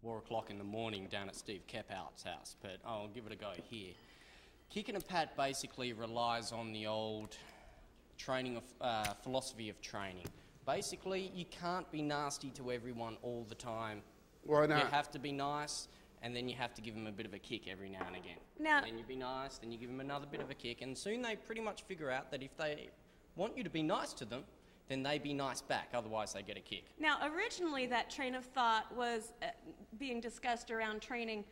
4 o'clock in the morning down at Steve Kephouts' house, but I'll give it a go here. Kick and a pat basically relies on the old training of philosophy of training. Basically, you can't be nasty to everyone all the time. Why not? You have to be nice, and then you have to give them a bit of a kick every now and again. Now, and then you be nice, then you give them another bit of a kick, and soon they pretty much figure out that if they want you to be nice to them, then they be nice back, otherwise they get a kick. Now, originally that train of thought was being discussed around training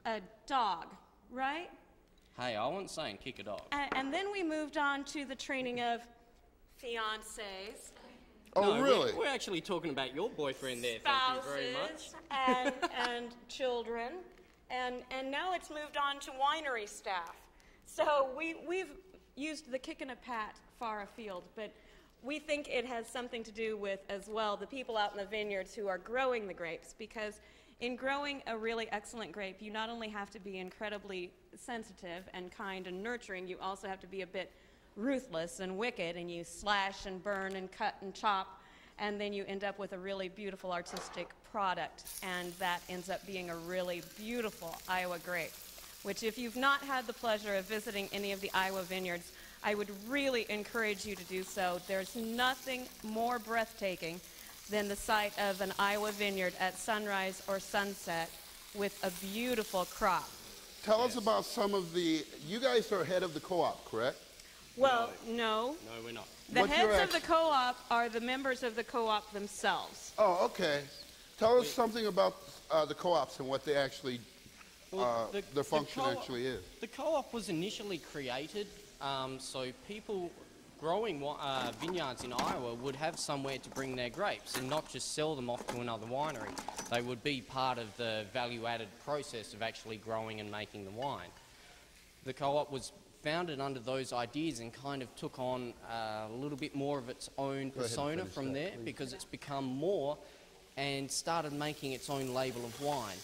a dog, right? Hey, I wasn't saying kick a dog. And then we moved on to the training of fiancés. Oh, no, really? We're actually talking about your boyfriend there, Spouses, thank you very much. and children. And now it's moved on to winery staff. So we've used the kick and a pat far afield, but we think it has something to do with, as well, the people out in the vineyards who are growing the grapes, because in growing a really excellent grape, you not only have to be incredibly sensitive and kind and nurturing, you also have to be a bit ruthless and wicked, and you slash and burn and cut and chop, and then you end up with a really beautiful artistic product, and that ends up being a really beautiful Iowa grape, which, if you've not had the pleasure of visiting any of the Iowa vineyards, I would really encourage you to do so. There's nothing more breathtaking than the sight of an Iowa vineyard at sunrise or sunset with a beautiful crop. Tell us about some of the, you guys are head of the co-op, correct? Well, no. No, we're not. The What's your heads of the co-op are the members of the co-op themselves. Oh, okay. Tell us something about the co-ops and what they actually, their function actually is. The co-op was initially created so people growing vineyards in Iowa would have somewhere to bring their grapes and not just sell them off to another winery. They would be part of the value-added process of actually growing and making the wine. The co-op was founded under those ideas and kind of took on a little bit more of its own persona from there, because it's become more and started making its own label of wine.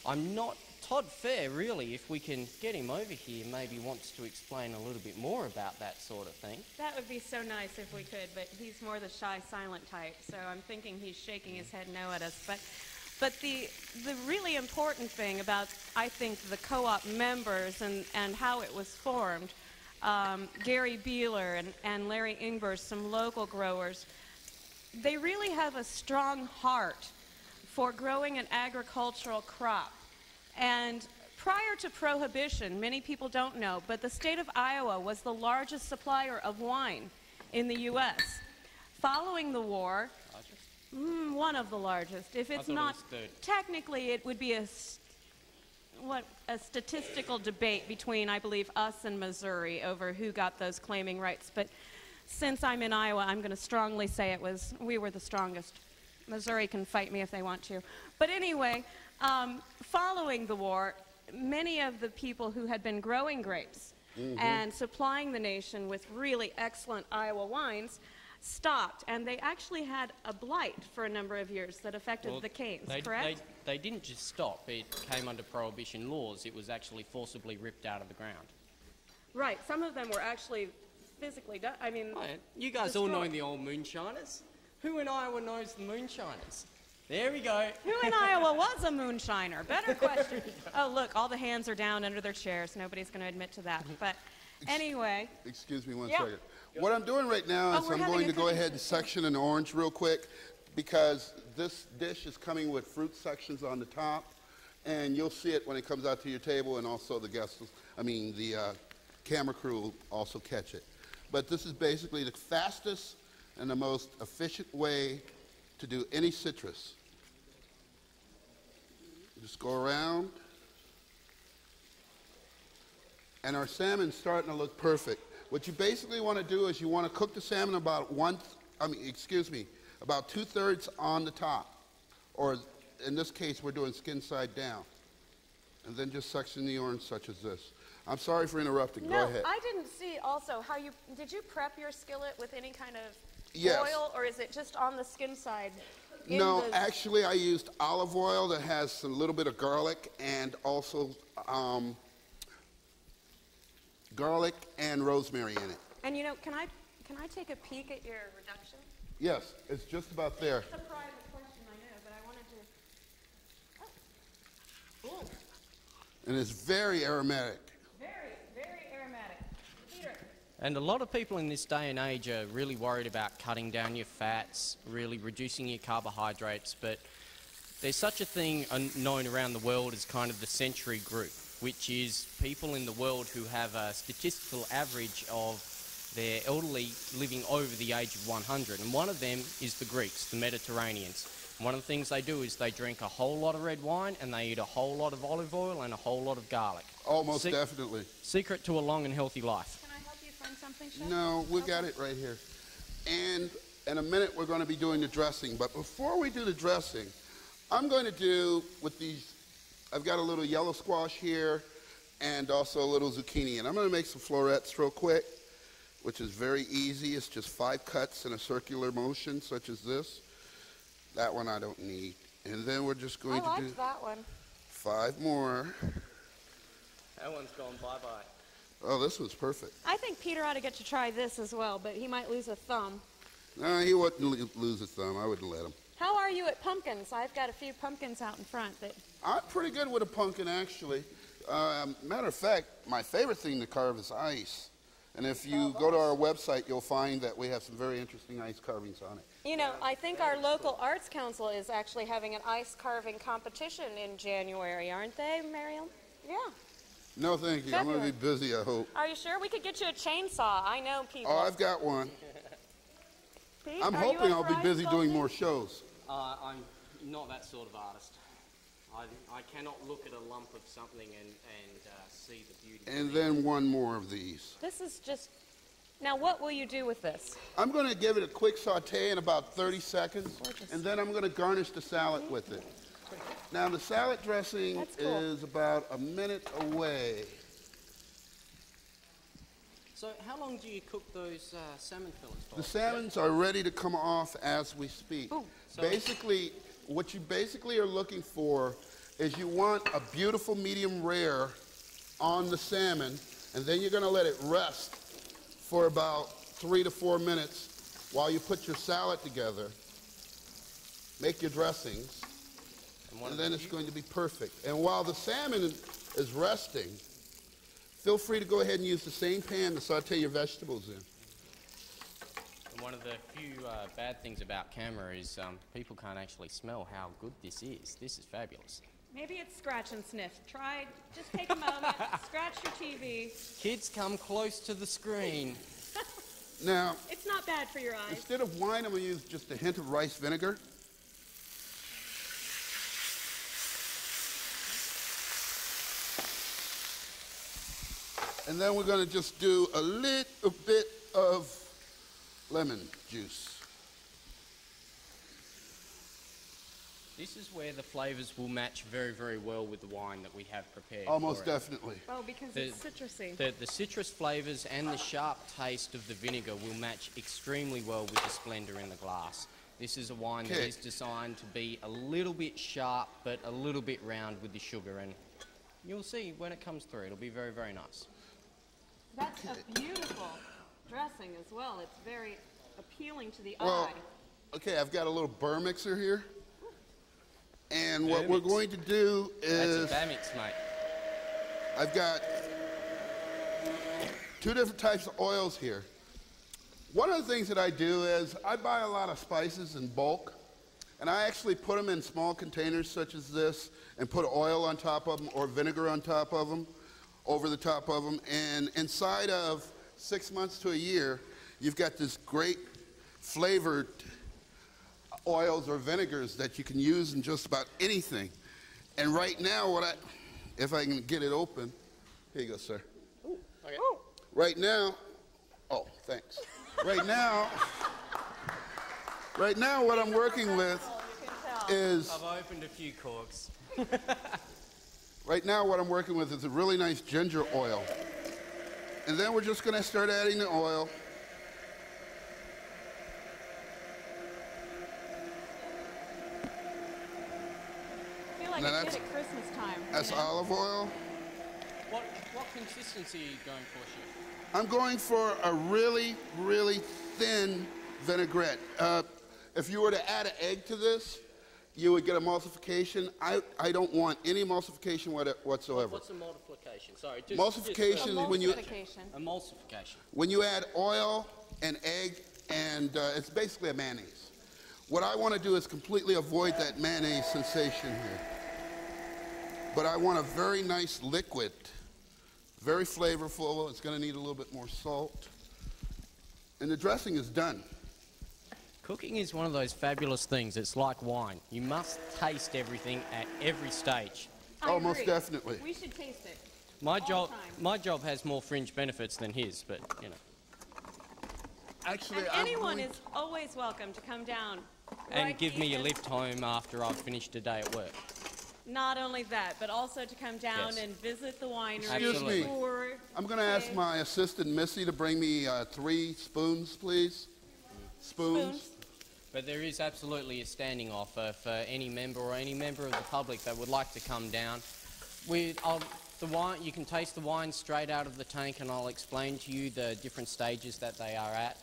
I'm not Todd Fair, really, if we can get him over here, maybe wants to explain a little bit more about that sort of thing. That would be so nice if we could, but he's more the shy, silent type, so I'm thinking he's shaking his head no at us. But the really important thing about, I think, the co-op members and how it was formed, Gary Beeler and Larry Ingber, some local growers, they really have a strong heart for growing an agricultural crop. And prior to Prohibition, many people don't know, but the state of Iowa was the largest supplier of wine in the U.S. Following the war, one of the largest. If it's not, technically it would be a statistical debate between, I believe, us and Missouri over who got those claiming rights. But since I'm in Iowa, I'm going to strongly say we were the strongest. Missouri can fight me if they want to. But anyway, following the war, many of the people who had been growing grapes and supplying the nation with really excellent Iowa wines stopped, and they actually had a blight for a number of years that affected the canes, correct? They didn't just stop. It came under Prohibition laws. It was actually forcibly ripped out of the ground. Right. Some of them were actually physically done. I mean, you guys all know the old moonshiners. Who in Iowa knows the moonshiners? There we go. Who in Iowa was a moonshiner? Better question. Oh, look, all the hands are down under their chairs. Nobody's going to admit to that. But anyway. Excuse me one second. What I'm doing right now is I'm going to go ahead and section an orange real quick, because this dish is coming with fruit sections on the top, and you'll see it when it comes out to your table, and also the camera crew will also catch it. But this is basically the fastest and the most efficient way to do any citrus. Just go around. And our salmon's starting to look perfect. What you basically want to do is you want to cook the salmon about about 2/3 on the top. Or in this case, we're doing skin side down. And then just section the orange such as this. I'm sorry for interrupting. Go ahead. I didn't see also how did you prep your skillet with any kind of oil, or is it just on the skin side? No, actually I used olive oil that has a little bit of garlic, and also garlic and rosemary in it. And can I take a peek at your reduction? Yes, it's just about there. It's a private question, I know, but I wanted to. And it's very aromatic. Very, very aromatic. Peter. And a lot of people in this day and age are really worried about cutting down your fats, really reducing your carbohydrates, but there's such a thing known around the world as kind of the century group, which is people in the world who have a statistical average of their elderly living over the age of 100. And one of them is the Greeks, the Mediterraneans. And one of the things they do is they drink a whole lot of red wine and they eat a whole lot of olive oil and a whole lot of garlic. Oh, most definitely. Secret to a long and healthy life. Can I help you find something, Chef? No, we got it right here. And in a minute, we're going to be doing the dressing. But before we do the dressing, I'm going to do with these, I've got a little yellow squash here and also a little zucchini. And I'm going to make some florets real quick, which is very easy. It's just 5 cuts in a circular motion, such as this. That one I don't need. And then we're just going to do that one. 5 more. That one's gone bye-bye. Oh, this was perfect. I think Peter ought to get to try this as well, but he might lose a thumb. No, he wouldn't lose a thumb. I wouldn't let him. How are you at pumpkins? I've got a few pumpkins out in front that... I'm pretty good with a pumpkin, actually. Matter of fact, my favorite thing to carve is ice. And if you go to our website, you'll find that we have some very interesting ice carvings on it. You know, I think our local arts council is actually having an ice carving competition in January, aren't they, Mariam? Yeah. No, thank you. I'm going to be busy, I hope. Are you sure? We could get you a chainsaw. I know people. Oh, I've got one. Pete, I'm hoping I'll be busy doing more shows. I'm not that sort of artist. I cannot look at a lump of something and see the beauty. And then one more of these. This is just... Now, what will you do with this? I'm going to give it a quick saute in about 30 seconds. Gorgeous. And then I'm going to garnish the salad with it. Now, the salad dressing is about a minute away. So how long do you cook those salmon fillets for? The salmons are ready to come off as we speak. Ooh. Basically, what you basically are looking for is you want a beautiful medium rare on the salmon, and then you're going to let it rest for about 3 to 4 minutes while you put your salad together, make your dressings, and then it's going to be perfect. And while the salmon is resting, feel free to go ahead and use the same pan to saute your vegetables in. And one of the few bad things about camera is people can't actually smell how good this is. This is fabulous. Maybe it's scratch and sniff. Try, just take a moment, scratch your TV. Kids, come close to the screen. Now, It's not bad for your eyes. instead of wine, I'm going to use just a hint of rice vinegar. And then we're going to just do a little bit of lemon juice. This is where the flavours will match very, very well with the wine that we have prepared. Almost for it. definitely. Oh, because it's citrusy. The citrus flavours and the sharp taste of the vinegar will match extremely well with the splendour in the glass. This is a wine that is designed to be a little bit sharp, but a little bit round with the sugar, and you'll see when it comes through. It'll be very, very nice. That's a beautiful dressing as well. It's very appealing to the Well, eye. okay, I've got a little burr mixer here. And what we're going to do is... That's a Bamix, mate. I've got 2 different types of oils here. One of the things that I do is I buy a lot of spices in bulk, and I actually put them in small containers such as this and put oil on top of them or vinegar on top of them, over the top of them, and inside of 6 months to a year, you've got this great flavored oils or vinegars that you can use in just about anything. And right now, if I can get it open, here you go, sir. Ooh, okay. Right now, oh, thanks. Right now, what I'm working with is, I've opened a few corks. right now what I'm working with is a really nice ginger oil. And then we're just gonna start adding the oil. I feel like Now a that's- kid at Christmas time. That's you know? olive oil. What consistency are you going for, Chef? I'm going for a really, really thin vinaigrette. If you were to add an egg to this, you would get emulsification. I don't want any emulsification whatsoever. What's a multiplication? Sorry. Emulsification is when you add oil and egg, and it's basically a mayonnaise. What I want to do is completely avoid that mayonnaise sensation here. But I want a very nice liquid, very flavorful. It's going to need a little bit more salt. And the dressing is done. Cooking is one of those fabulous things. It's like wine. You must taste everything at every stage. Oh, most definitely. We should taste it. My job has more fringe benefits than his, but you know. Actually, and anyone is always welcome to come down. And give me a lift home after I've finished a day at work. Not only that, but also to come down Yes. and visit the winery. Excuse me. I'm going to ask my assistant, Missy, to bring me 3 spoons, please. Spoons. But there is absolutely a standing offer for any member or any member of the public that would like to come down. The wine, you can taste the wine straight out of the tank, and I'll explain to you the different stages that they are at.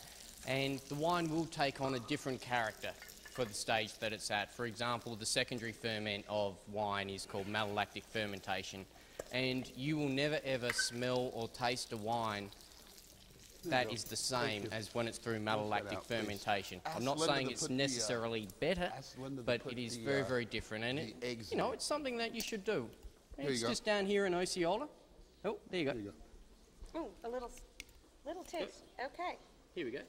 And the wine will take on a different character for the stage that it's at. For example, the secondary ferment of wine is called malolactic fermentation, and you will never ever smell or taste a wine that is the same as when it's through malolactic fermentation. I'm not saying it's necessarily better, but it is very, very different. And it's something that you should do. It's just down here in Osceola. Oh, there you go. Oh, a little taste. Okay. Here we go.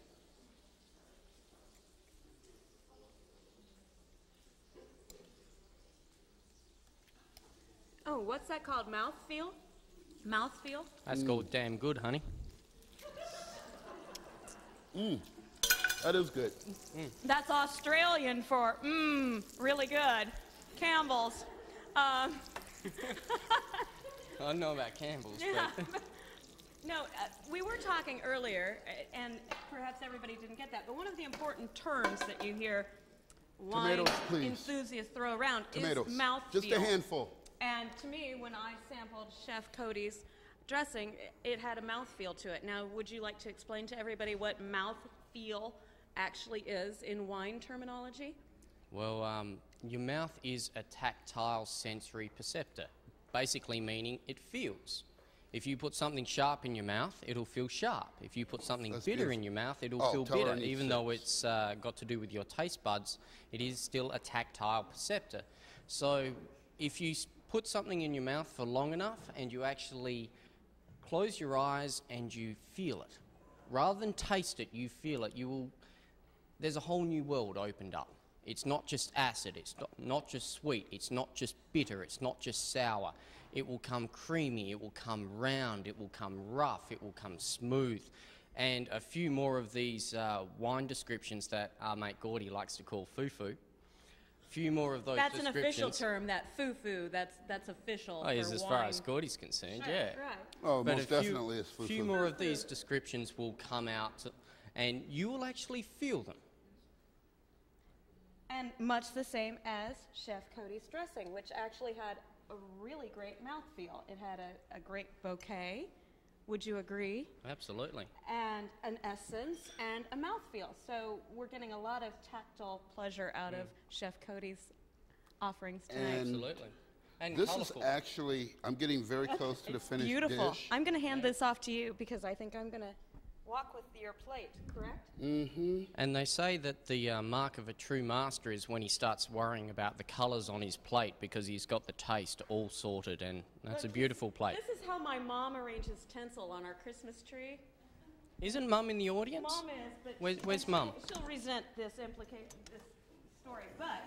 Oh, what's that called? Mouthfeel? Mouthfeel? That's called damn good, honey. That is good. That's Australian for really good. Campbell's. I don't know about Campbell's, but... No, we were talking earlier, and perhaps everybody didn't get that, but one of the important terms that you hear wine enthusiasts throw around is mouthfeel. Just a handful. And to me, when I sampled Chef Cody's dressing, it had a mouthfeel to it. Now, would you like to explain to everybody what mouthfeel actually is in wine terminology? Well, your mouth is a tactile sensory perceptor, basically meaning it feels. If you put something sharp in your mouth, it'll feel sharp. If you put something bitter in your mouth, it'll feel bitter. Even though it's got to do with your taste buds, it is still a tactile perceptor. So if you put something in your mouth for long enough and you actually close your eyes and you feel it, rather than taste it, you feel it, there's a whole new world opened up. It's not just acid, it's not just sweet, it's not just bitter, it's not just sour. It will come creamy, it will come round, it will come rough, it will come smooth. And a few more of these wine descriptions that our mate Gordy likes to call foo-foo. A few more of those descriptions. That's an official term, that foo-foo, that's official for as wine. Far as Gordy's concerned, right, yeah. Right. Oh, but most definitely it's foo-foo. A few more of these descriptions will come out, and you will actually feel them. And much the same as Chef Cody's dressing, which actually had a really great mouthfeel. It had a great bouquet, would you agree? Absolutely. And an essence and a mouthfeel. So we're getting a lot of tactile pleasure out of Chef Cody's offerings tonight. Absolutely. And this colorful. is actually, I'm getting very close to the finished beautiful. dish. I'm going to hand this off to you because I think I'm going to walk with your plate, correct? Mm-hmm. And they say that the mark of a true master is when he starts worrying about the colours on his plate because he's got the taste all sorted, and that's a beautiful plate. This is how my mom arranges tinsel on our Christmas tree. Isn't Mum in the audience? Mom is, but where's Mum? She'll resent this story, but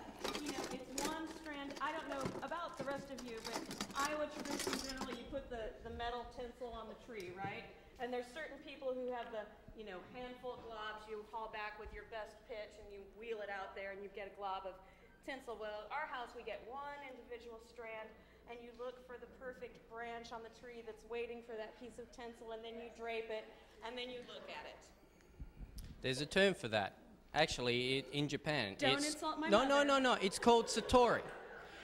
it's one strand. I don't know about the rest of you, but Iowa tradition generally you put the metal tinsel on the tree, right? And there's certain people who have the handful of globs you haul back with your best pitch and you wheel it out there and you get a glob of tinsel. Well, at our house we get one individual strand and you look for the perfect branch on the tree that's waiting for that piece of tinsel, and then you drape it and then you look at it. There's a term for that. Actually, in Japan, Don't insult my mother. No. It's called satori.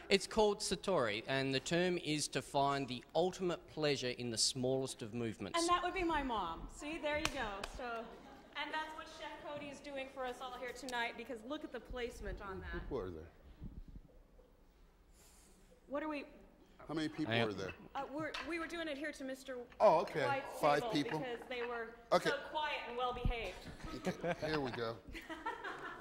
It's called satori, and the term is to find the ultimate pleasure in the smallest of movements. And that would be my mom. See, there you go. So, and that's what Chef Cody is doing for us all here tonight, because look at the placement on that. What is there? What are we? How many people Hang were on. there? We were doing it here to Mr. Oh, okay. White's 5 table people. because they were Okay. so quiet and well behaved. Okay, here we go.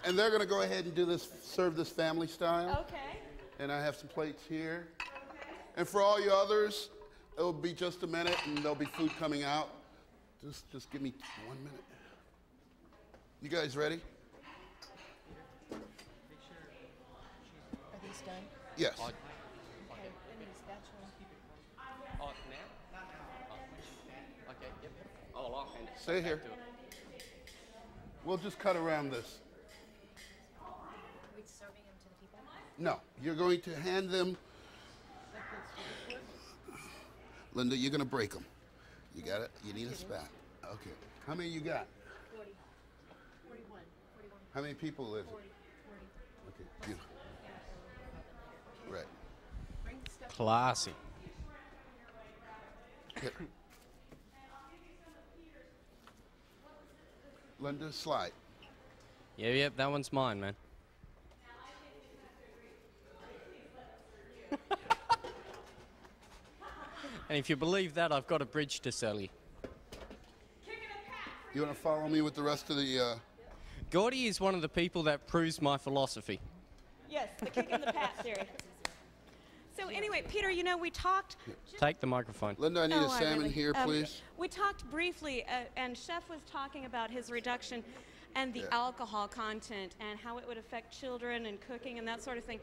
And they're going to go ahead and do this, serve this family style. Okay. And I have some plates here. And for all you others, it'll be just a minute and there'll be food coming out. Just give me 1 minute. You guys ready? Are these done? Yes. Oh, Okay. I need a spatula. oh, now? Oh, okay, yep. Oh, I'll hand it. Stay here. back to it. We'll just cut around this. Are we serving them to the people? No, you're going to hand them. Linda, you're going to break them. You got it? You need a spat. Okay. How many you got? 40. 41. 41. How many people live? 40. 40. Okay, beautiful. Right. Bring the stuff. Classy. Hit. Linda, slide. Yep, that one's mine, man. And if you believe that, I've got a bridge to sell you. You want to follow me with the rest of the? Gordy is one of the people that proves my philosophy. Yes, the kick in the pat theory. So anyway, Peter, you know, we talked. Take the microphone. Linda, I need Oh, a I salmon really- here, please. We talked briefly, and Chef was talking about his reduction and the alcohol content and how it would affect children and cooking and that sort of thing.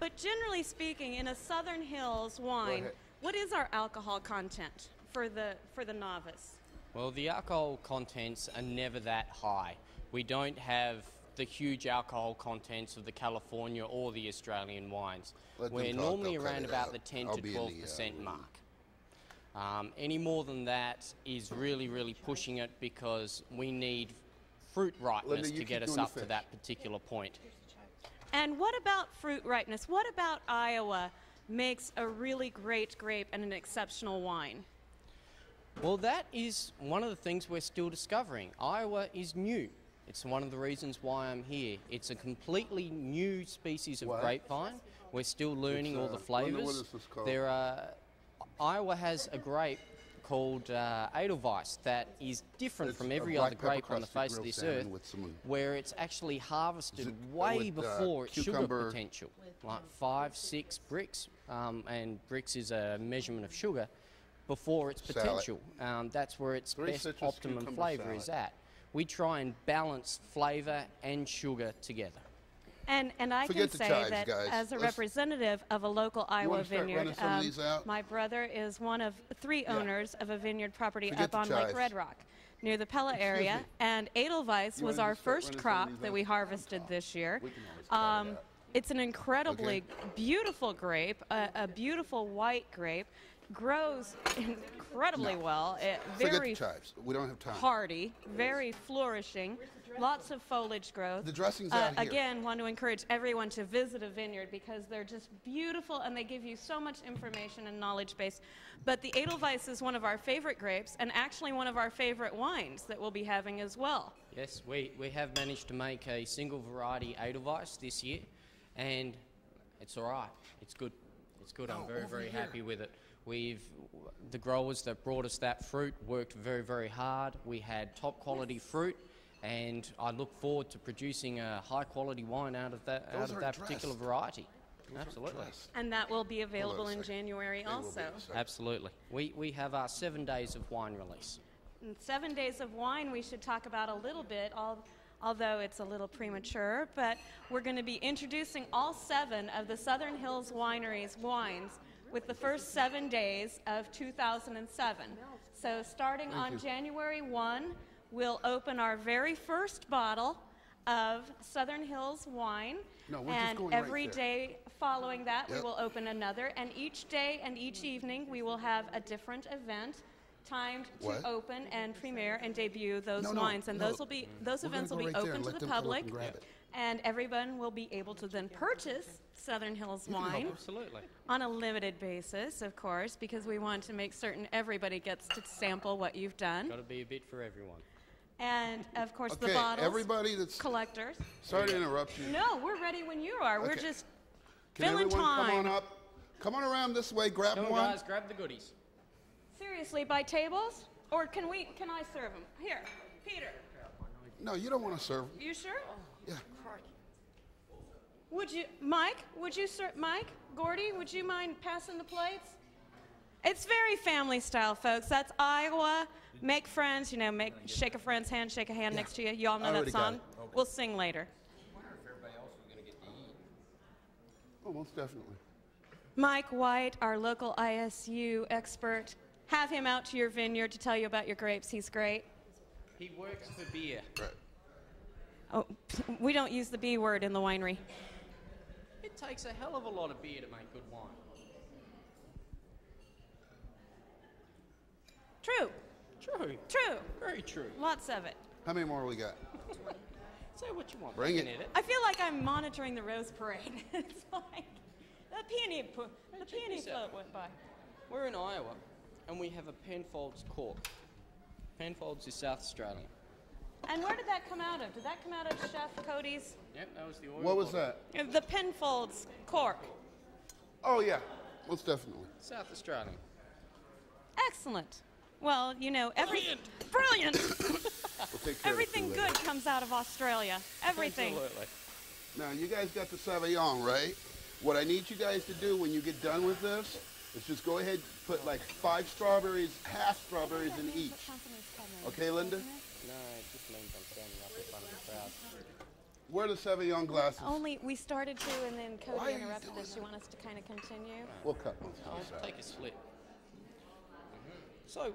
But generally speaking, in a Southern Hills wine, ahead. what is our alcohol content for the novice? Well, the alcohol contents are never that high. We don't have the huge alcohol contents of the California or the Australian wines. Let them We're talk, normally they'll cut around it about out. the 10 I'll to be in the, 12% mark. Any more than that is really, really pushing it because we need fruit ripeness you to get keep us doing the up to fish. that particular point. And what about fruit ripeness? What about Iowa makes a really great grape and an exceptional wine? Well, that is one of the things we're still discovering. Iowa is new. It's one of the reasons why I'm here. It's a completely new species of What? grapevine. We're still learning all the Linda, what flavors. is this called? There are, Iowa has a grape called Edelweiss that is different It's from a every black other grape on the pepper-crusted face of grilled this salmon earth, with some- where it's actually harvested it way with, before its sugar cucumber? potential, like 5, 6 bricks, and bricks is a measurement of sugar, before its Salad. potential. That's where its 3 best citrus optimum cucumber flavour is salad. at. We try and balance flavour and sugar together. And I Forget can the say chives, that guys. as a Let's- representative of a local Iowa wanna start vineyard, running some of these out? my brother is one of 3 owners of a vineyard property Forget up the on Lake chives. Red Rock near the Pella Excuse area. me. And Edelweiss You was wanna our just start first running some of crop these that out? we harvested this year. We can always cut it out. It's an incredibly beautiful grape, a beautiful white grape, grows incredibly well, Forget very the chives. We don't have time. hardy, very flourishing, lots of foliage growth. The dressing's out here. Again, want to encourage everyone to visit a vineyard because they're just beautiful and they give you so much information and knowledge base. But the Edelweiss is one of our favorite grapes and actually one of our favorite wines that we'll be having as well. Yes, we have managed to make a single variety Edelweiss this year, and it's all right. It's good. It's good. I'm very, very happy with it. The growers that brought us that fruit worked very, very hard. We had top quality fruit, and I look forward to producing a high quality wine out of that Those are particular dressed. variety. Absolutely. And that will be available a in second. January They will be also. in a second. Absolutely. We have our 7 days of wine release. And 7 days of wine we should talk about a little bit, although it's a little premature, but we're going to be introducing all 7 of the Southern Hills Winery's wines with the first 7 days of 2007. So starting on January 1, we'll open our very first bottle of Southern Hills wine. No, we're just And going right every there. day following that, we Yep. will open another. And each day and each evening, we will have a different event timed to What? open and premiere and debut those No, no, wines. And no. those We're events gonna will be go right there open and to let the them come up public. and grab it. And everyone will be able to then purchase Southern Hills wine Absolutely. on a limited basis, of course, because we want to make certain everybody gets to sample what you've done. Got to be a bit for everyone. And of course, the Okay, bottles, everybody that's collectors. sorry to interrupt you. No, we're ready when you are. We're Okay. just Can filling everyone time. come on up? Come on around this way, grab Come on, one. guys, grab the goodies. Seriously, by tables? Or can I serve them? Here, Peter. No, you don't want to serve. You sure? Yeah. Would you, Mike, Mike, Gordy, would you mind passing the plates? It's very family style, folks. That's Iowa. Make friends, shake a friend's hand, shake a hand next to you. You all know that song? We'll sing later. I wonder if everybody else is going to get to eat. Oh, most definitely. Mike White, our local ISU expert. Have him out to your vineyard to tell you about your grapes. He's great. He works for beer. Right. Oh, we don't use the B word in the winery. It takes a hell of a lot of beer to make good wine. True. True. True. Very true. Lots of it. How many more we got? Say what you want. Bring We can it. eat I feel like I'm monitoring the Rose Parade. It's like the peony float went by. We're in Iowa, and we have a Penfolds cork. Penfolds is South Australian. And where did that come out of? Did that come out of Chef Cody's? Yep, that was the oil. What was bottle. that? The Penfolds cork. Oh, yeah. Most definitely. South Australian. Excellent. Well, brilliant. We'll take care Everything of it later. good comes out of Australia. Everything. Absolutely. Now, you guys got the Sauvignon, right? What I need you guys to do when you get done with this is just go ahead and put like 5 strawberries, half strawberries in each. Okay, Linda? No, it just means I'm standing up in front of the crowd. Where are the Sauvignon glasses? Only we started to, and then Why Cody are you interrupted doing us. You want us to kind of continue? We'll cut one. I'll take a slip. So,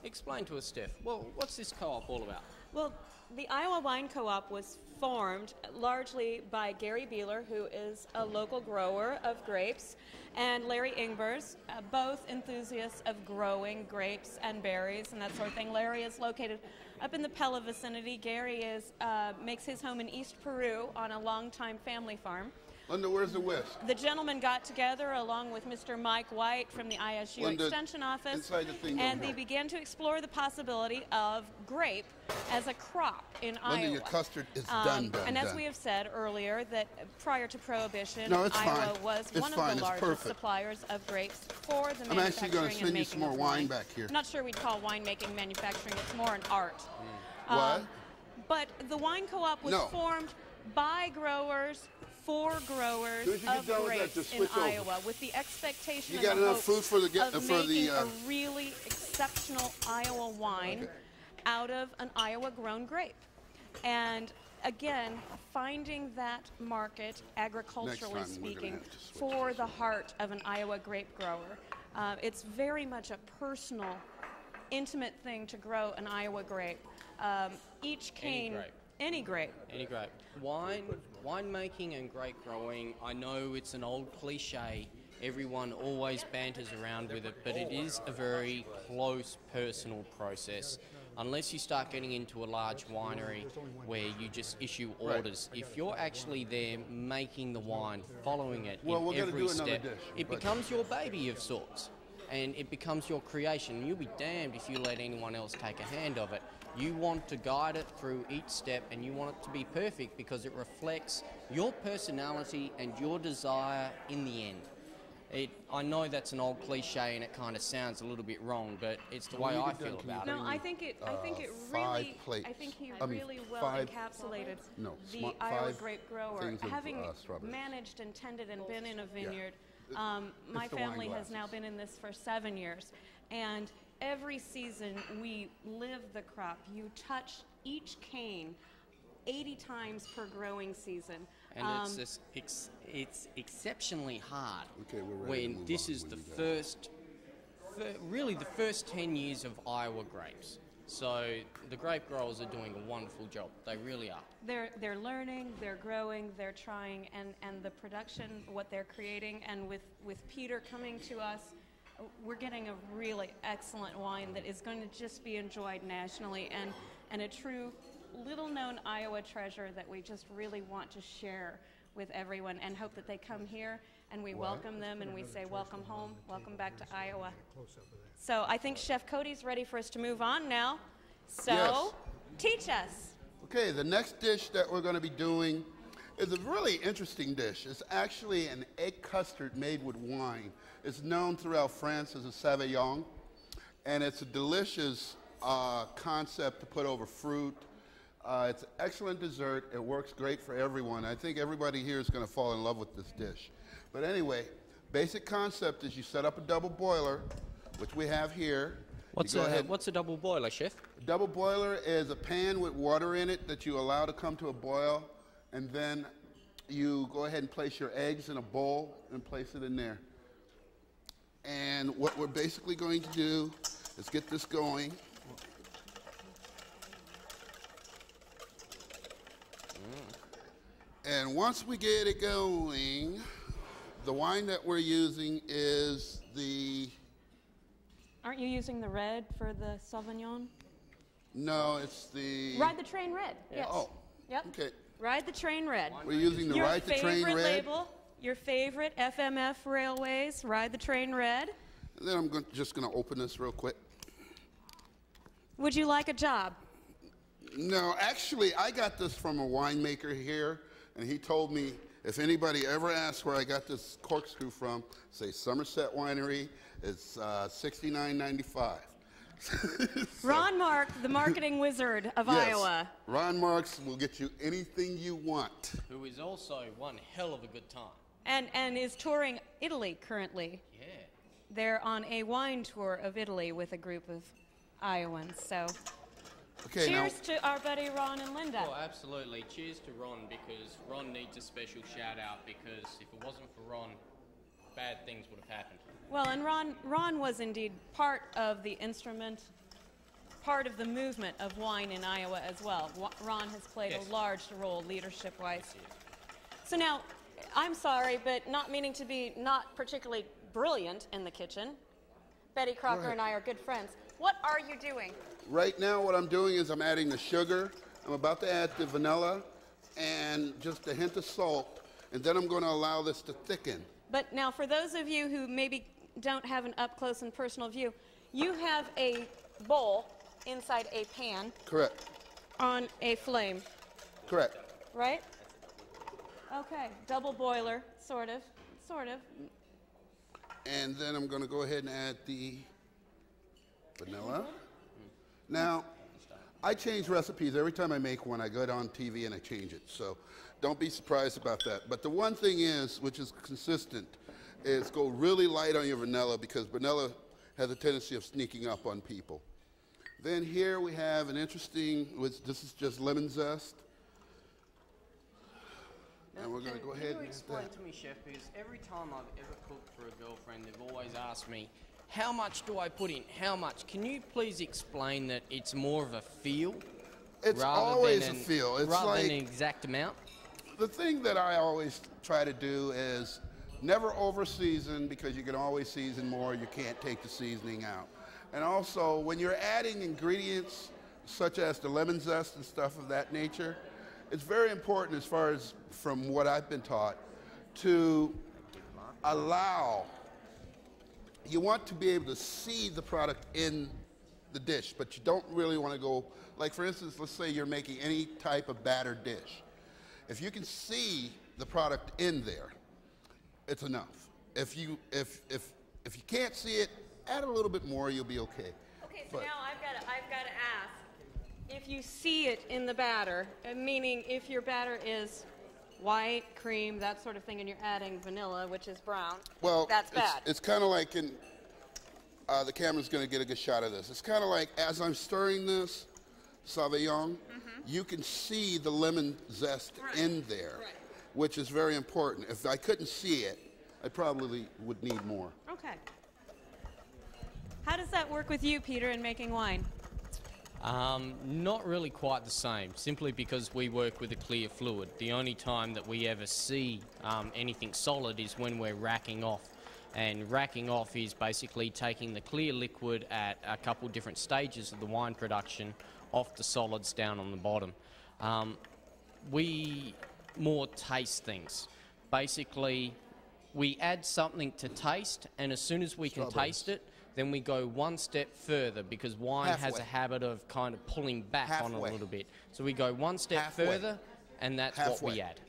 explain to us, Steph. Well, what's this co-op all about? Well, the Iowa Wine Co-op was formed largely by Gary Beeler, who is a local grower of grapes, and Larry Ingbers, both enthusiasts of growing grapes and berries and that sort of thing. Larry is located up in the Pella vicinity. Gary makes his home in East Peru on a longtime family farm. Linda, where's the whisk? The gentlemen got together along with Mr. Mike White from the ISU Linda, Extension Office, inside the thing and over they here. began to explore the possibility of grape as a crop in Linda, Iowa. your custard is done. And as we have said earlier, that prior to Prohibition, No, it's Iowa fine. was It's one fine. of the It's largest perfect. suppliers of grapes for the I'm actually manufacturing gonna and send you making some more of wine back here. I'm not sure we'd call winemaking manufacturing. It's more an art. What? But the wine co-op was No. formed by growers for growers Soon as you get of done with that, grapes just in switch over. Iowa, with the expectation You and got the enough hopes food for the of making a really exceptional Iowa wine out of an Iowa-grown grape. And again, finding that market, agriculturally Next time, we're gonna speaking, have to switch for the heart of an Iowa grape grower. It's very much a personal, intimate thing to grow an Iowa grape. Each cane, grape. any grape. Any grape. Winemaking and grape growing, I know it's an old cliche. Everyone always banters around with it, but it is a very close personal process. Unless you start getting into a large winery where you just issue orders, if you're actually there making the wine, following it Well, we're in gonna every do another step, dish, it but- becomes your baby of sorts. And it becomes your creation. You'll be damned if you let anyone else take a hand of it. You want to guide it through each step, and you want it to be perfect because it reflects your personality and your desire in the end. I know that's an old cliche and it kind of sounds a little bit wrong, but it's the way I feel about it. No, I think it really, I think he really well 5 encapsulated no, the smart- Iowa 5 grape grower. things of, Having strawberries. managed and tended and been in a vineyard, my the wine family has now glasses. been in this for 7 years, and every season we live the crop. You touch each cane 80 times per growing season. And it's exceptionally hard Okay, we're ready to when move this on is when the you go. really the first 10 years of Iowa grapes. So the grape growers are doing a wonderful job. They really are. They're learning, they're growing, they're trying, and the production, what they're creating, and with Peter coming to us, we're getting a really excellent wine that is going to just be enjoyed nationally, and a true little-known Iowa treasure that we just really want to share with everyone, and hope that they come here and we welcome them and we say welcome home, welcome back to Iowa. So I think Chef Cody's ready for us to move on now. So Yes. teach us. Okay, the next dish that we're going to be doing It's a really interesting dish. It's actually an egg custard made with wine. It's known throughout France as a Savillon, and it's a delicious concept to put over fruit. It's an excellent dessert. It works great for everyone. I think everybody here is going to fall in love with this dish. But anyway, basic concept is you set up a double boiler, which we have here. What's a double boiler, chef? A double boiler is a pan with water in it that you allow to come to a boil, and then you go ahead and place your eggs in a bowl and place it in there. And what we're basically going to do is get this going. And once we get it going, the wine that we're using is the... Aren't you using the red for the Sauvignon? No, it's the... Ride the Train Red. Yes. Oh, yep. okay. Ride the Train Red. We're using the Ride the Train Red. Your favorite label, your favorite FMF Railways, Ride the Train Red. And then I'm just going to open this real quick. Would you like a job? No, actually, I got this from a winemaker here, and he told me if anybody ever asks where I got this corkscrew from, say Somerset Winery. It's $69.95. Ron Mark, the marketing wizard of yes, Iowa. Ron Marks will get you anything you want. Who is also one hell of a good time. And is touring Italy currently. Yeah. They're on a wine tour of Italy with a group of Iowans. So okay, cheers to our buddy Ron and Linda. Oh, absolutely. Cheers to Ron, because Ron needs a special shout out, because if it wasn't for Ron, bad things would have happened. Well, and Ron was indeed part of the instrument, part of the movement of wine in Iowa as well. Ron has played Yes. a large role leadership-wise. So now, I'm sorry, but not meaning to be not particularly brilliant in the kitchen. Betty Crocker and I are good friends. What are you doing? Right now what I'm doing is I'm adding the sugar. I'm about to add the vanilla and just a hint of salt, and then I'm going to allow this to thicken. But now, for those of you who maybe don't have an up-close and personal view, you have a bowl inside a pan. Correct. On a flame. Correct. Right? Okay, double boiler, sort of. And then I'm going to go ahead and add the vanilla. Now, I change recipes. Every time I make one, I go on TV and I change it. So don't be surprised about that. But the one thing is, which is consistent, is go really light on your vanilla, because vanilla has a tendency of sneaking up on people. Then here we have an interesting, this is just lemon zest. And we're going to go ahead and Can you explain to me, chef, because every time I've ever cooked for a girlfriend, they've always asked me, how much do I put in? How much? Can you please explain that it's more of a feel? It's always a feel. It's rather like than an exact amount? The thing that I always try to do is never over-season, because you can always season more. You can't take the seasoning out. And also, when you're adding ingredients such as the lemon zest and stuff of that nature, it's very important, as far as from what I've been taught, to allow, you want to be able to see the product in the dish, but you don't really want to go, like for instance, let's say you're making any type of battered dish. If you can see the product in there, it's enough. If you can't see it, add a little bit more, you'll be okay. Okay, so now I've got to ask, if you see it in the batter, meaning if your batter is white, cream, that sort of thing, and you're adding vanilla, which is brown, well, that's bad. It's kind of like in, the camera's going to get a good shot of this. It's kind of like, as I'm stirring this Sauvignon, you can see the lemon zest in there, which is very important. If I couldn't see it, I probably would need more. Okay. How does that work with you, Peter, in making wine? Not really quite the same, simply because we work with a clear fluid. The only time that we ever see anything solid is when we're racking off. And racking off is basically taking the clear liquid at a couple different stages of the wine production off the solids down on the bottom. We more taste things. Basically, we add something to taste, and as soon as we can taste it, then we go one step further, because wine has a habit of kind of pulling back on a little bit. So we go one step further, and that's what we add.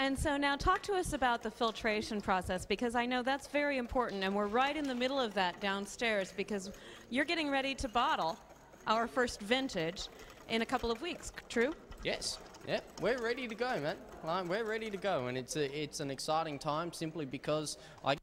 And so now talk to us about the filtration process, because I know that's very important, and we're right in the middle of that downstairs because you're getting ready to bottle our first vintage in a couple of weeks, true? Yes. Yeah, we're ready to go, man. We're ready to go, and it's an exciting time simply because I